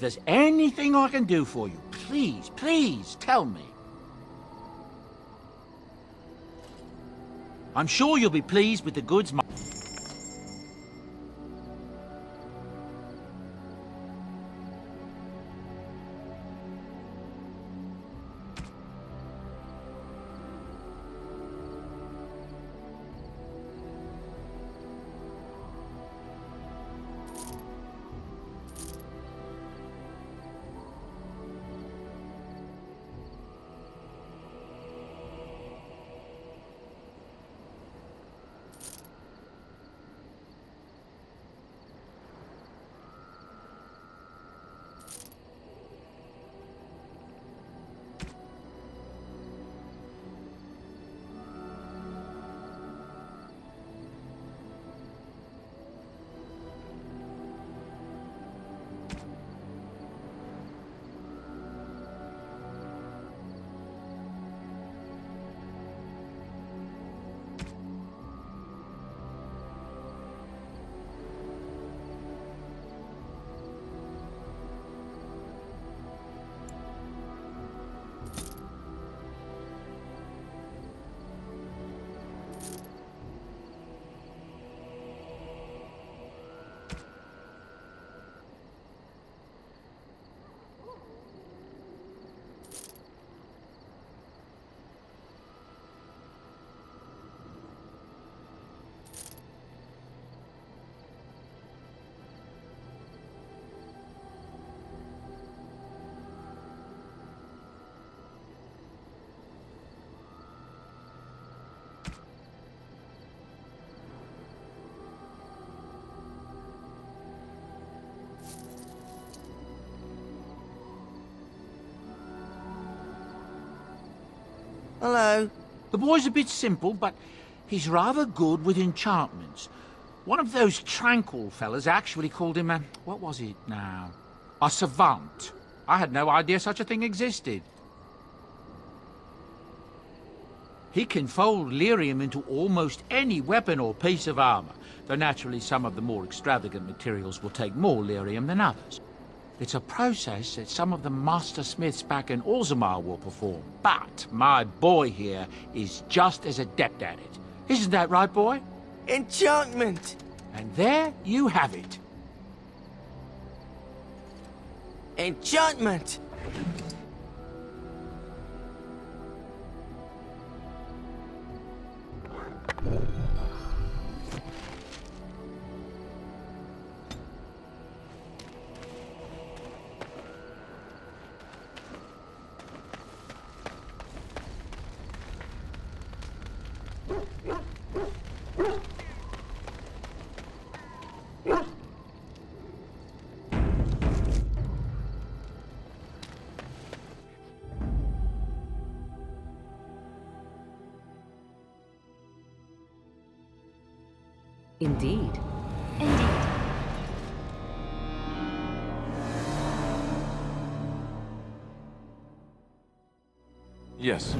If there's anything I can do for you, please, please tell me. I'm sure you'll be pleased with the goods my... Hello. The boy's a bit simple, but he's rather good with enchantments. One of those tranquil fellas actually called him a... what was it now? A savant. I had no idea such a thing existed. He can fold lyrium into almost any weapon or piece of armor, though naturally some of the more extravagant materials will take more lyrium than others. It's a process that some of the master smiths back in Orzammar will perform, but my boy here is just as adept at it. Isn't that right, boy? Enchantment! And there you have it. Enchantment! Indeed. Indeed. Yes.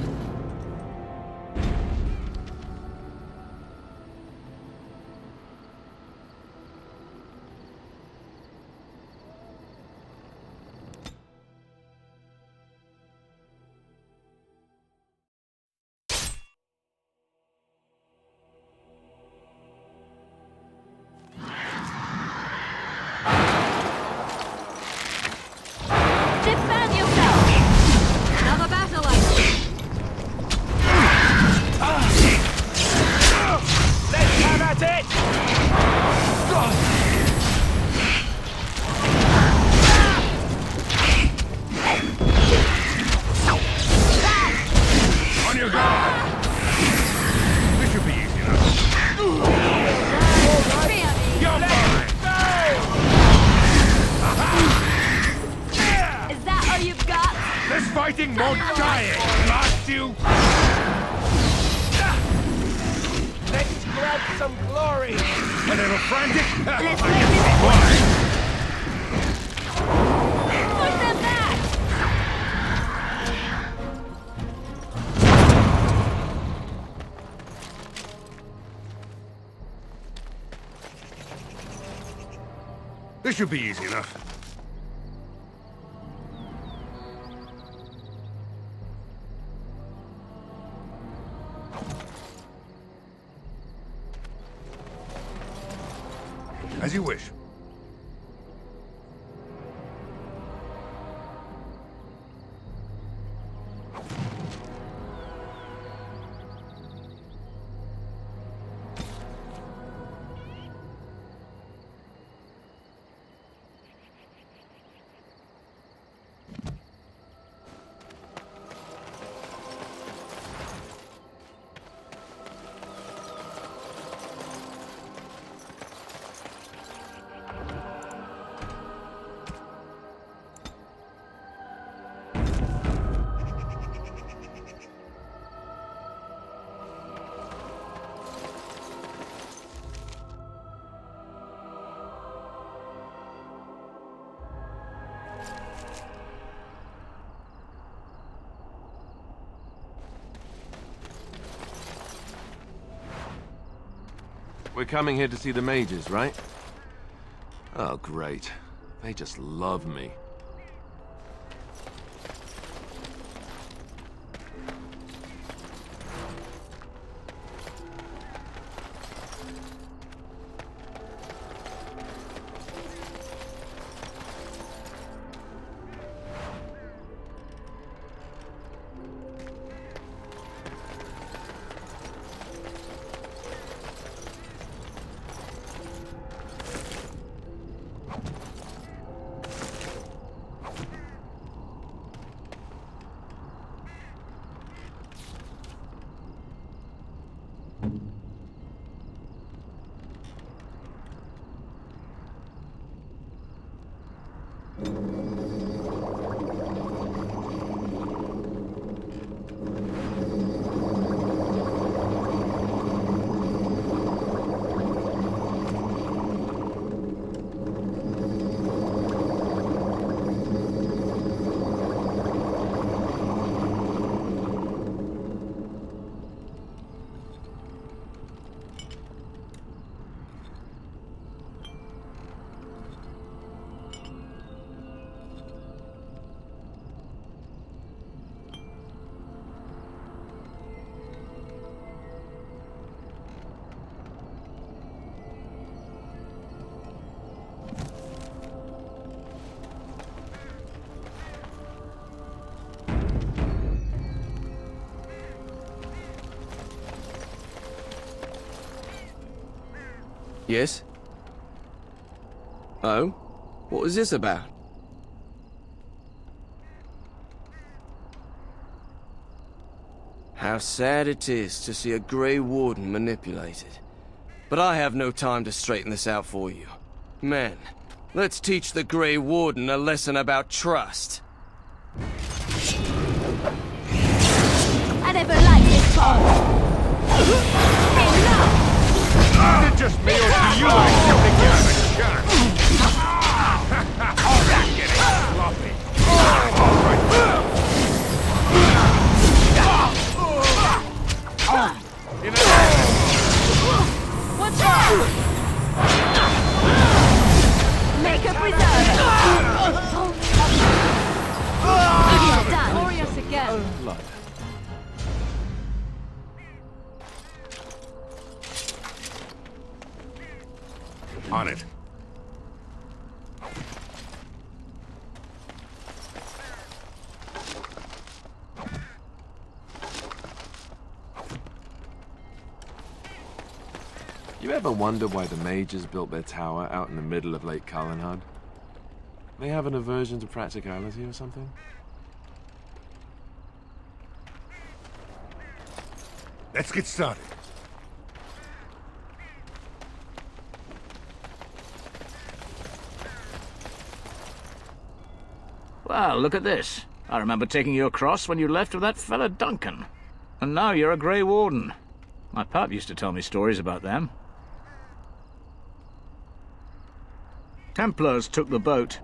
Defend yourself! Another battle Let's have at it! On your guard! This should be easy enough. You're mine! Is that all you've got? This fighting won't die, blast you! Let's grab some glory! A little frantic? Let's I make guess this it's why. Put them back! This should be easy enough. As you wish. We're coming here to see the mages, right? Oh, great. They just love me. Yes? Oh? What was this about? How sad it is to see a Grey Warden manipulated. But I have no time to straighten this out for you. Men, let's teach the Grey Warden a lesson about trust. I never liked this part. Enough! Is it just me, or do you actually think you have a chance? That's getting sloppy. All right. In a What's wrong? Make a preserve. He's done. Glorious again. On it. You ever wonder why the mages built their tower out in the middle of Lake Cullenhad? They have an aversion to practicality or something? Let's get started. Well, look at this. I remember taking you across when you left with that fella Duncan. And now you're a Grey Warden. My pap used to tell me stories about them. Templars took the boat.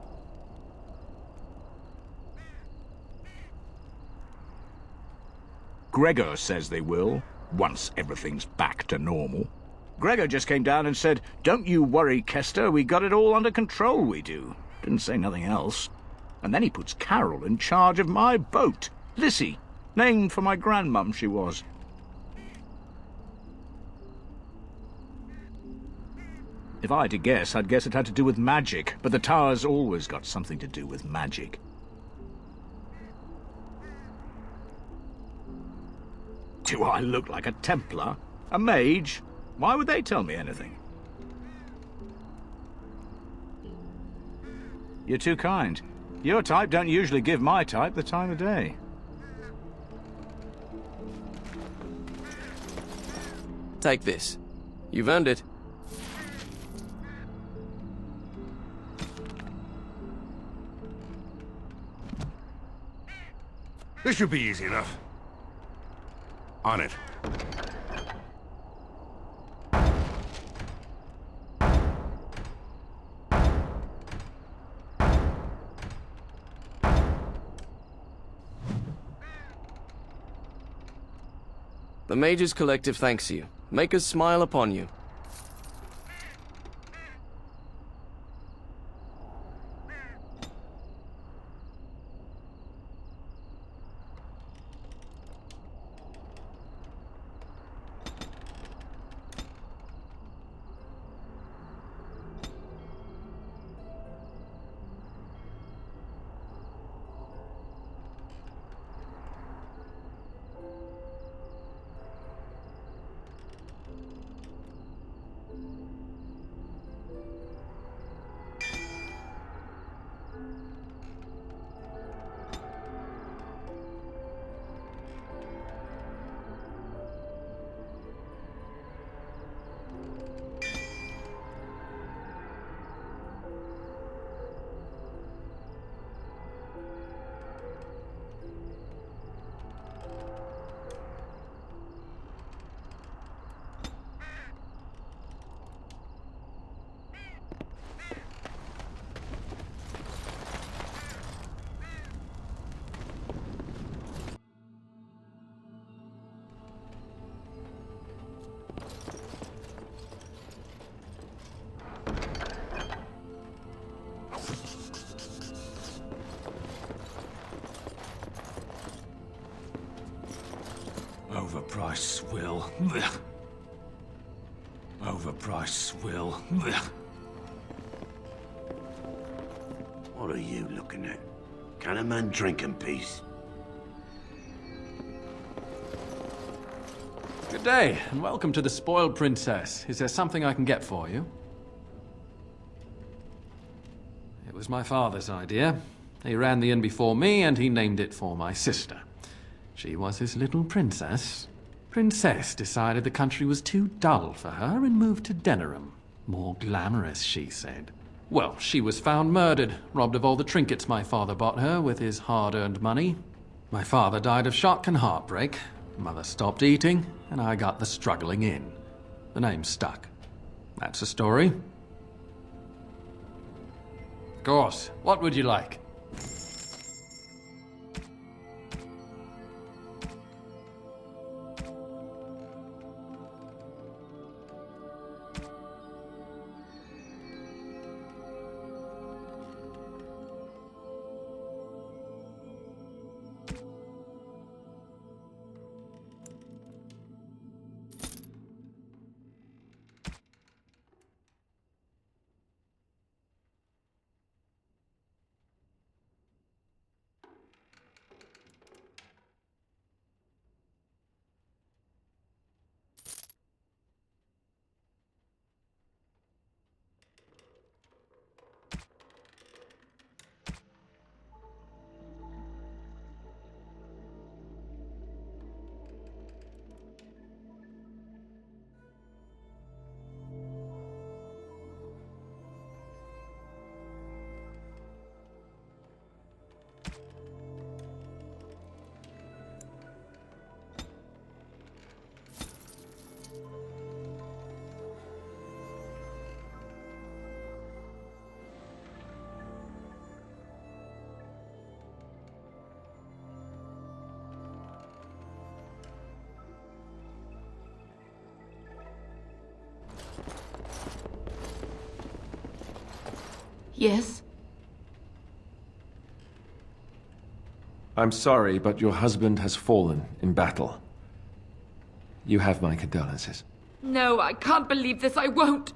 Gregor says they will, once everything's back to normal. Gregor just came down and said, "Don't you worry, Kester, we got it all under control, we do." Didn't say nothing else. And then he puts Carol in charge of my boat, Lissy, named for my grandmum she was. If I had to guess, I'd guess it had to do with magic, but the tower's always got something to do with magic. Do I look like a Templar? A mage? Why would they tell me anything? You're too kind. Your type don't usually give my type the time of day. Take this. You've earned it. This should be easy enough. On it. The Mage's Collective thanks you. Make us smile upon you. Overpriced swill. Overpriced swill. What are you looking at? Can a man drink in peace? Good day, and welcome to the Spoiled Princess. Is there something I can get for you? It was my father's idea. He ran the inn before me, and he named it for my sister. She was his little princess. Princess decided the country was too dull for her and moved to Denerim. More glamorous, she said. Well, she was found murdered, robbed of all the trinkets my father bought her with his hard-earned money. My father died of shock and heartbreak. Mother stopped eating, and I got the struggling in. The name stuck. That's the story. Of course. What would you like? Yes? I'm sorry, but your husband has fallen in battle. You have my condolences. No, I can't believe this. I won't.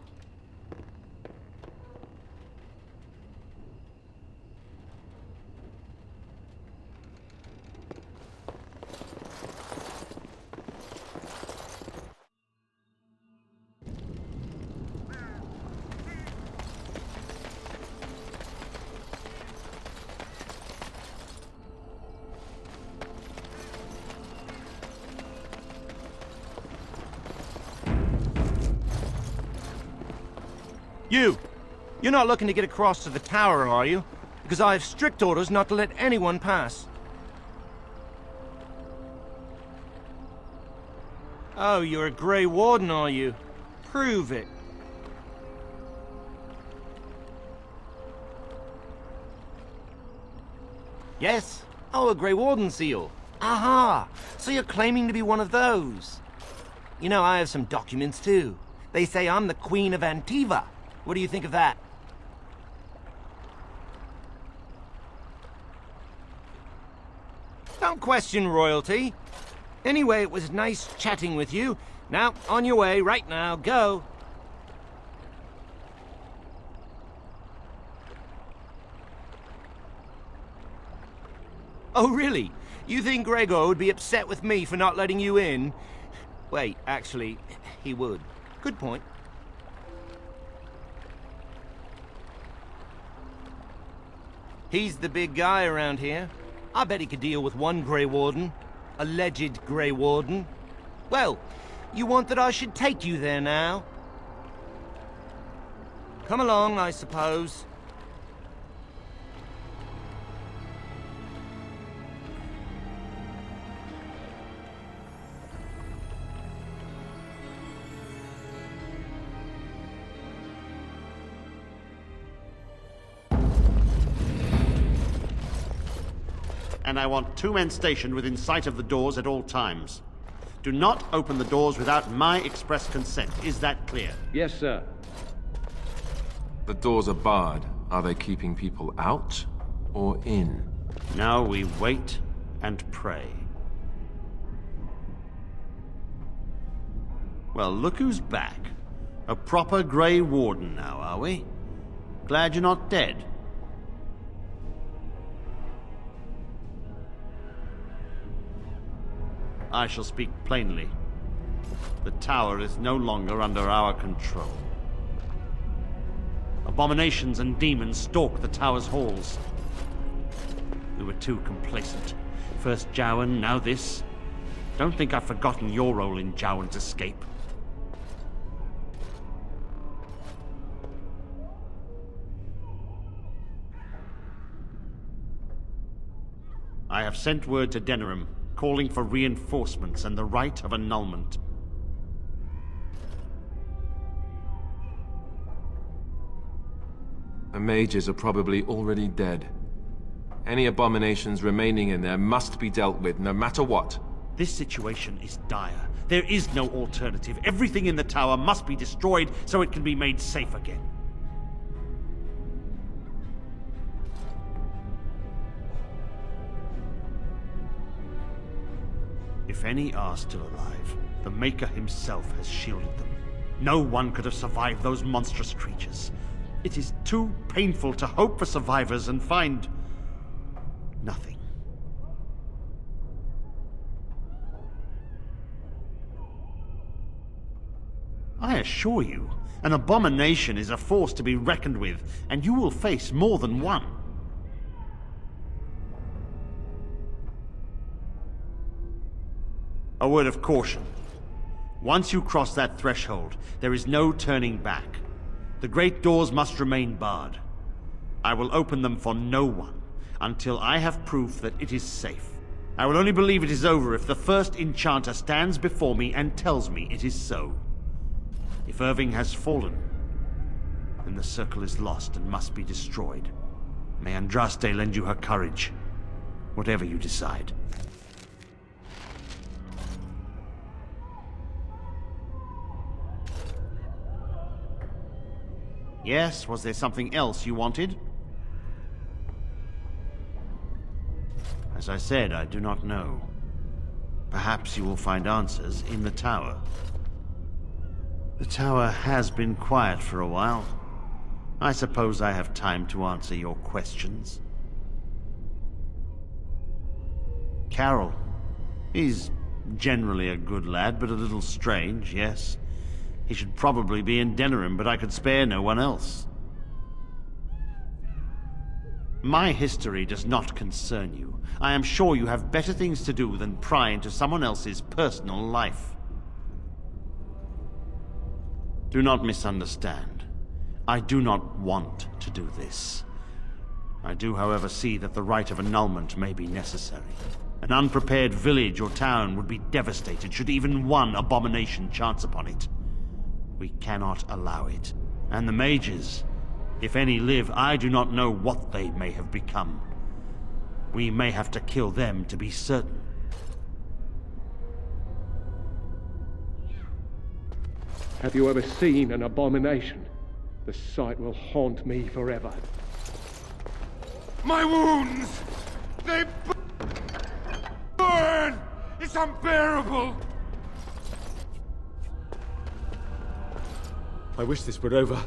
You're not looking to get across to the tower, are you? Because I have strict orders not to let anyone pass. Oh, you're a Grey Warden, are you? Prove it. Yes? Oh, a Grey Warden seal. Aha! So you're claiming to be one of those. You know, I have some documents too. They say I'm the Queen of Antiva. What do you think of that? Don't question royalty. Anyway, it was nice chatting with you. Now, on your way, right now, go. Oh, really? You think Gregor would be upset with me for not letting you in? Wait, actually, he would. Good point. He's the big guy around here. I bet he could deal with one Grey Warden. Alleged Grey Warden. Well, you want that I should take you there now? Come along, I suppose. And I want 2 men stationed within sight of the doors at all times. Do not open the doors without my express consent. Is that clear? Yes, sir. The doors are barred. Are they keeping people out or in? Now we wait and pray. Well, look who's back. A proper Grey Warden now, are we? Glad you're not dead. I shall speak plainly. The tower is no longer under our control. Abominations and demons stalk the tower's halls. We were too complacent. First Jowan, now this. Don't think I've forgotten your role in Jowan's escape. I have sent word to Denerim, calling for reinforcements and the right of annulment. The mages are probably already dead. Any abominations remaining in there must be dealt with, no matter what. This situation is dire. There is no alternative. Everything in the tower must be destroyed so it can be made safe again. If any are still alive, the Maker himself has shielded them. No one could have survived those monstrous creatures. It is too painful to hope for survivors and find nothing. I assure you, an abomination is a force to be reckoned with, and you will face more than one. A word of caution. Once you cross that threshold, there is no turning back. The great doors must remain barred. I will open them for no one until I have proof that it is safe. I will only believe it is over if the first enchanter stands before me and tells me it is so. If Irving has fallen, then the circle is lost and must be destroyed. May Andraste lend you her courage, whatever you decide. Yes, was there something else you wanted? As I said, I do not know. Perhaps you will find answers in the tower. The tower has been quiet for a while. I suppose I have time to answer your questions. Carol. He's generally a good lad, but a little strange, yes. He should probably be in Denerim, but I could spare no one else. My history does not concern you. I am sure you have better things to do than pry into someone else's personal life. Do not misunderstand. I do not want to do this. I do, however, see that the rite of annulment may be necessary. An unprepared village or town would be devastated should even one abomination chance upon it. We cannot allow it. And the mages, if any live, I do not know what they may have become. We may have to kill them to be certain. Have you ever seen an abomination? The sight will haunt me forever. My wounds! They burn! It's unbearable! I wish this were over.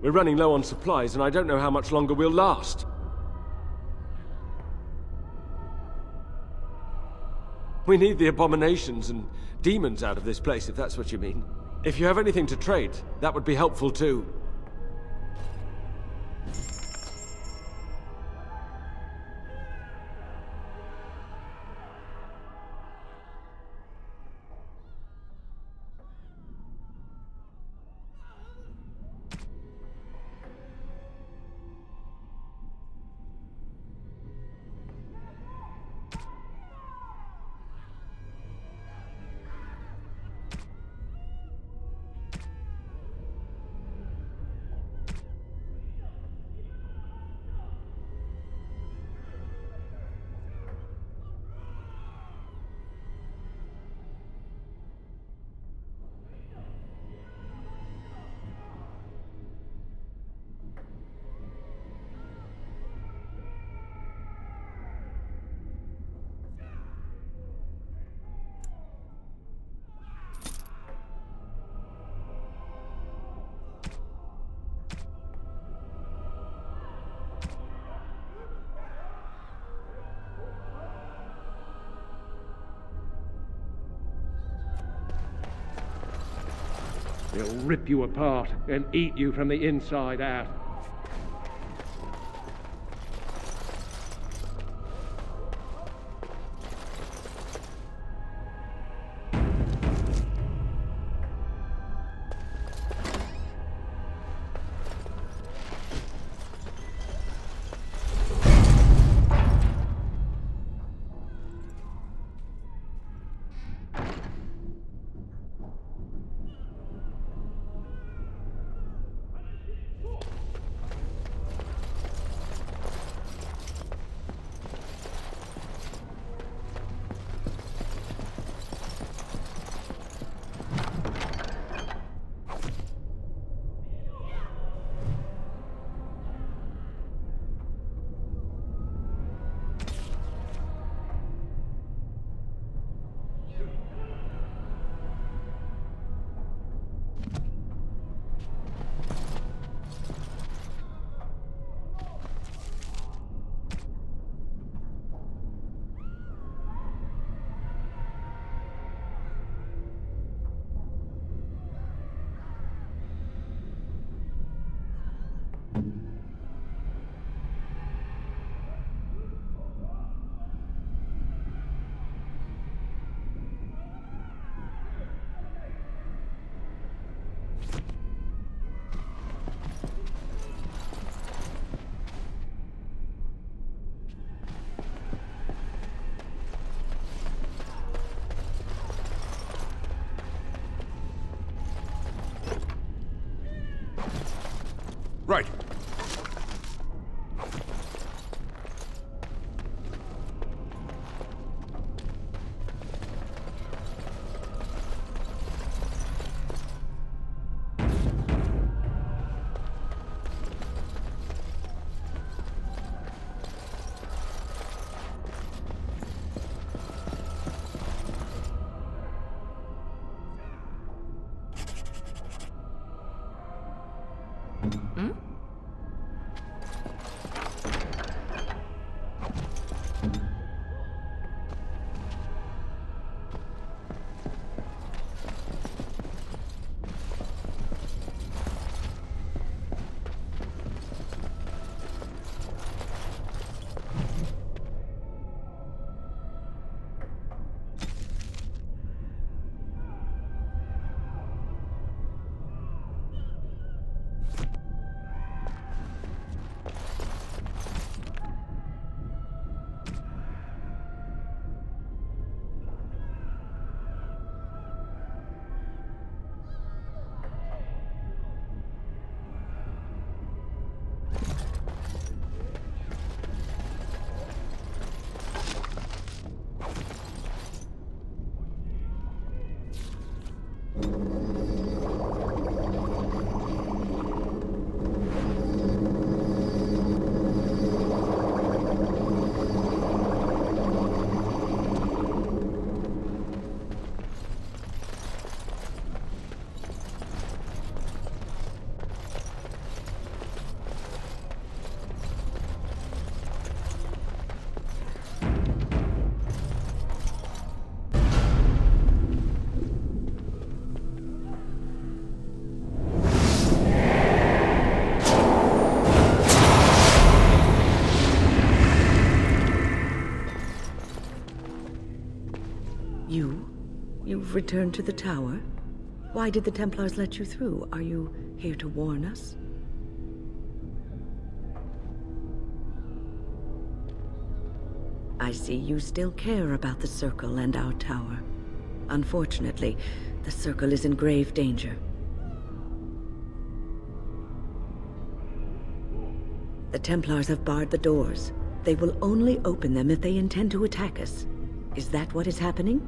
We're running low on supplies, and I don't know how much longer we'll last. We need the abominations and demons out of this place, if that's what you mean. If you have anything to trade, that would be helpful too. They'll rip you apart and eat you from the inside out. Right. You've returned to the tower? Why did the Templars let you through? Are you here to warn us? I see you still care about the Circle and our tower. Unfortunately, the Circle is in grave danger. The Templars have barred the doors. They will only open them if they intend to attack us. Is that what is happening?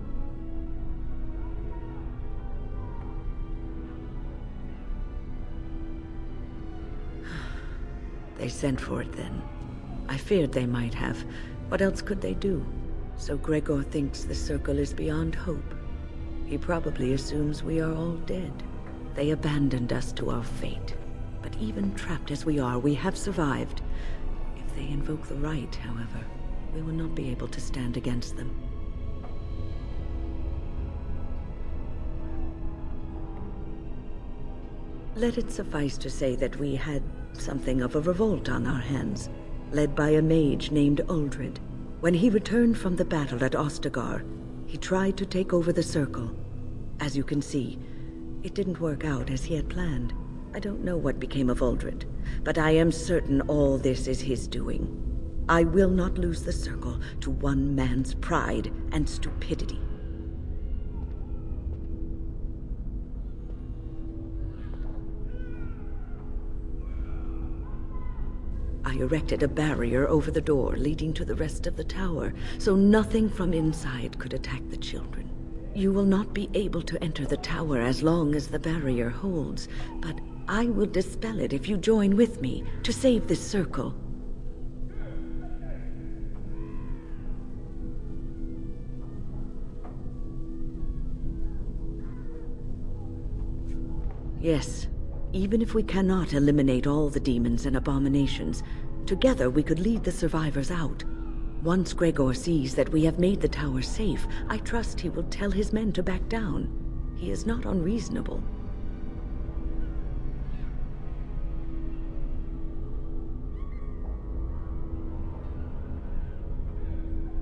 They sent for it then. I feared they might have. What else could they do? So Gregor thinks the Circle is beyond hope. He probably assumes we are all dead. They abandoned us to our fate. But even trapped as we are, we have survived. If they invoke the right, however, we will not be able to stand against them. Let it suffice to say that we had something of a revolt on our hands, led by a mage named Uldred. When he returned from the battle at Ostagar, he tried to take over the Circle. As you can see, it didn't work out as he had planned. I don't know what became of Uldred, but I am certain all this is his doing. I will not lose the Circle to one man's pride and stupidity. I erected a barrier over the door leading to the rest of the tower, so nothing from inside could attack the children. You will not be able to enter the tower as long as the barrier holds, but I will dispel it if you join with me to save this Circle. Yes. Even if we cannot eliminate all the demons and abominations, together we could lead the survivors out. Once Gregor sees that we have made the tower safe, I trust he will tell his men to back down. He is not unreasonable.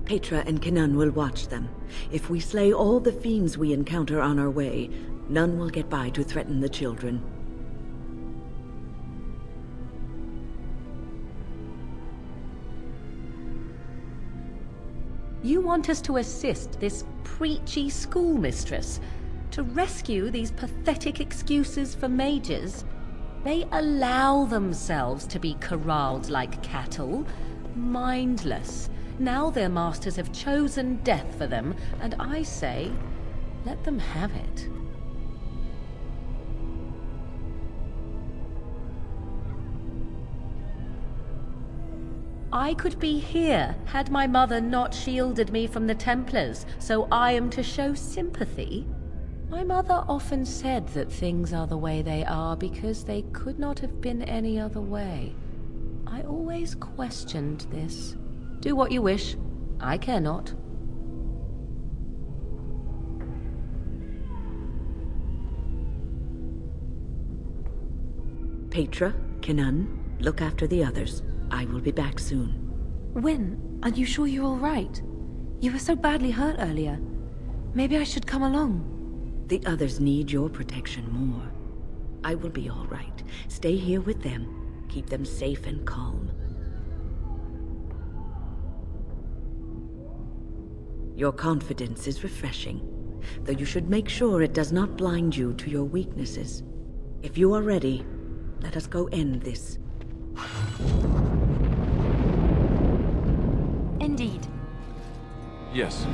Petra and Kenan will watch them. If we slay all the fiends we encounter on our way, none will get by to threaten the children. You want us to assist this preachy schoolmistress to rescue these pathetic excuses for mages? They allow themselves to be corralled like cattle, mindless. Now their masters have chosen death for them, and I say, let them have it. I could be here had my mother not shielded me from the Templars, so I am to show sympathy. My mother often said that things are the way they are because they could not have been any other way. I always questioned this. Do what you wish. I care not. Petra, Kenan, look after the others. I will be back soon. When? Are you sure you're all right? You were so badly hurt earlier. Maybe I should come along. The others need your protection more. I will be all right. Stay here with them. Keep them safe and calm. Your confidence is refreshing, though you should make sure it does not blind you to your weaknesses. If you are ready, let us go end this. Indeed. Yes.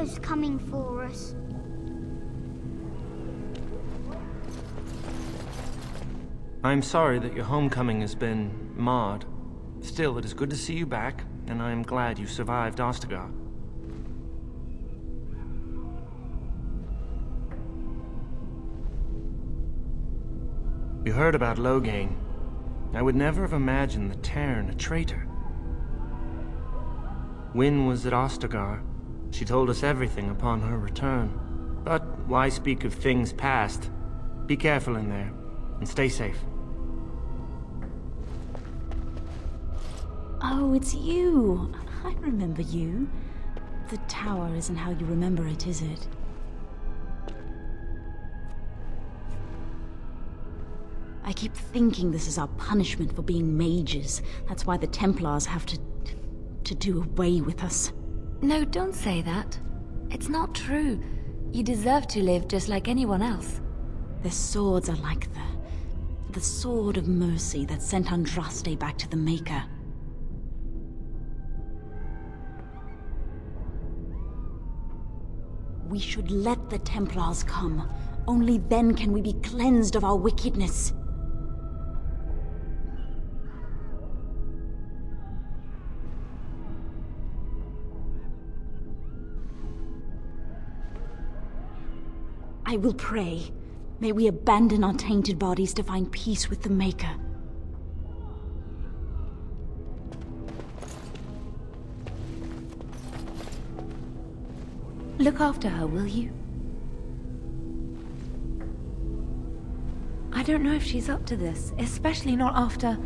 Emperor's coming for us. I'm sorry that your homecoming has been marred. Still, it is good to see you back, and I am glad you survived Ostagar. You heard about Loghain. I would never have imagined the Terran a traitor. Wynne was at Ostagar. She told us everything upon her return. But why speak of things past? Be careful in there, and stay safe. Oh, it's you. I remember you. The tower isn't how you remember it, is it? I keep thinking this is our punishment for being mages. That's why the Templars have to do away with us. No, don't say that. It's not true. You deserve to live just like anyone else. Their swords are like the sword of mercy that sent Andraste back to the Maker. We should let the Templars come. Only then can we be cleansed of our wickedness. I will pray. May we abandon our tainted bodies to find peace with the Maker. Look after her, will you? I don't know if she's up to this, especially not after...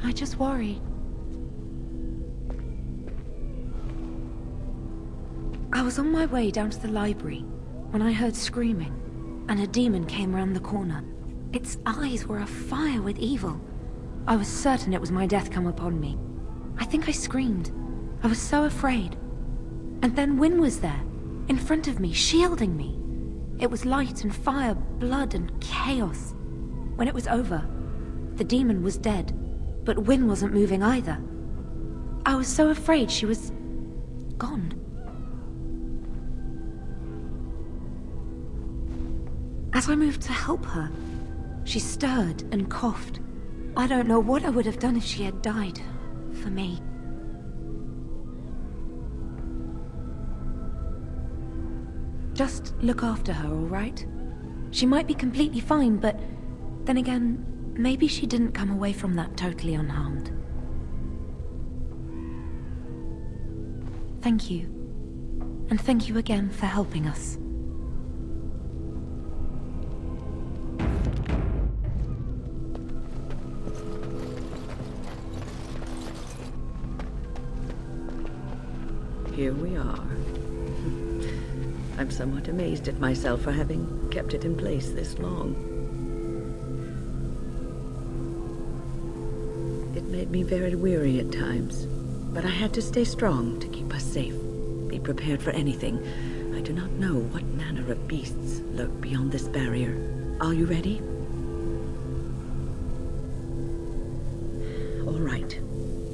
I just worry. I was on my way down to the library when I heard screaming, and a demon came around the corner. Its eyes were afire with evil. I was certain it was my death come upon me. I think I screamed. I was so afraid. And then Wynne was there, in front of me, shielding me. It was light and fire, blood and chaos. When it was over, the demon was dead, but Wynne wasn't moving either. I was so afraid she was... gone. As I moved to help her, she stirred and coughed. I don't know what I would have done if she had died. For me. Just look after her, all right? She might be completely fine, but then again, maybe she didn't come away from that totally unharmed. Thank you. And thank you again for helping us. Here we are. I'm somewhat amazed at myself for having kept it in place this long. It made me very weary at times, but I had to stay strong to keep us safe. Be prepared for anything. I do not know what manner of beasts lurk beyond this barrier. Are you ready? All right.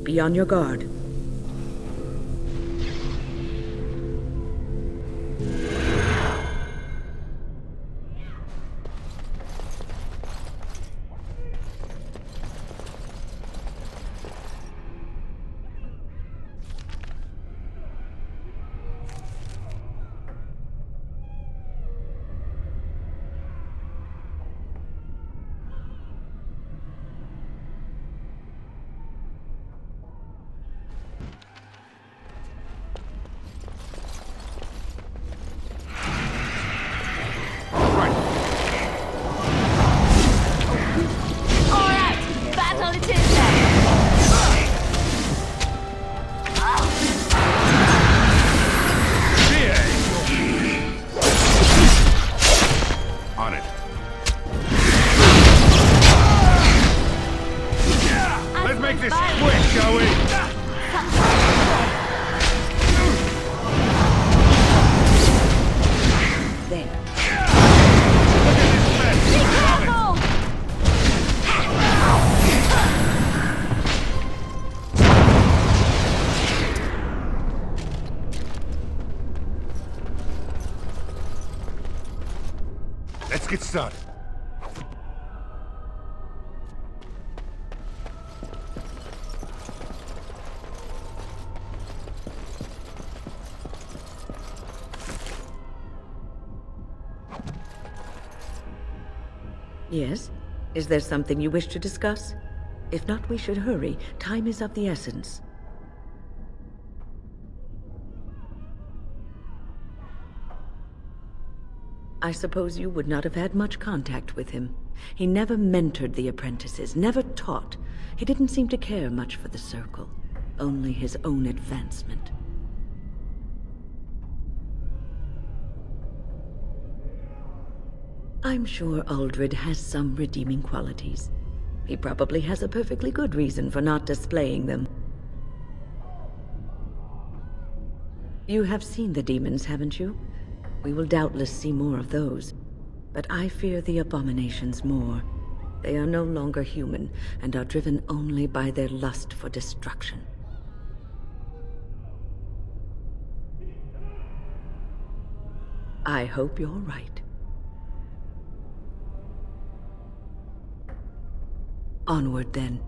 Be on your guard. Yes? Is there something you wish to discuss? If not, we should hurry. Time is of the essence. I suppose you would not have had much contact with him. He never mentored the apprentices, never taught. He didn't seem to care much for the Circle, only his own advancement. I'm sure Uldred has some redeeming qualities. He probably has a perfectly good reason for not displaying them. You have seen the demons, haven't you? We will doubtless see more of those. But I fear the abominations more. They are no longer human, and are driven only by their lust for destruction. I hope you're right. Onward, then.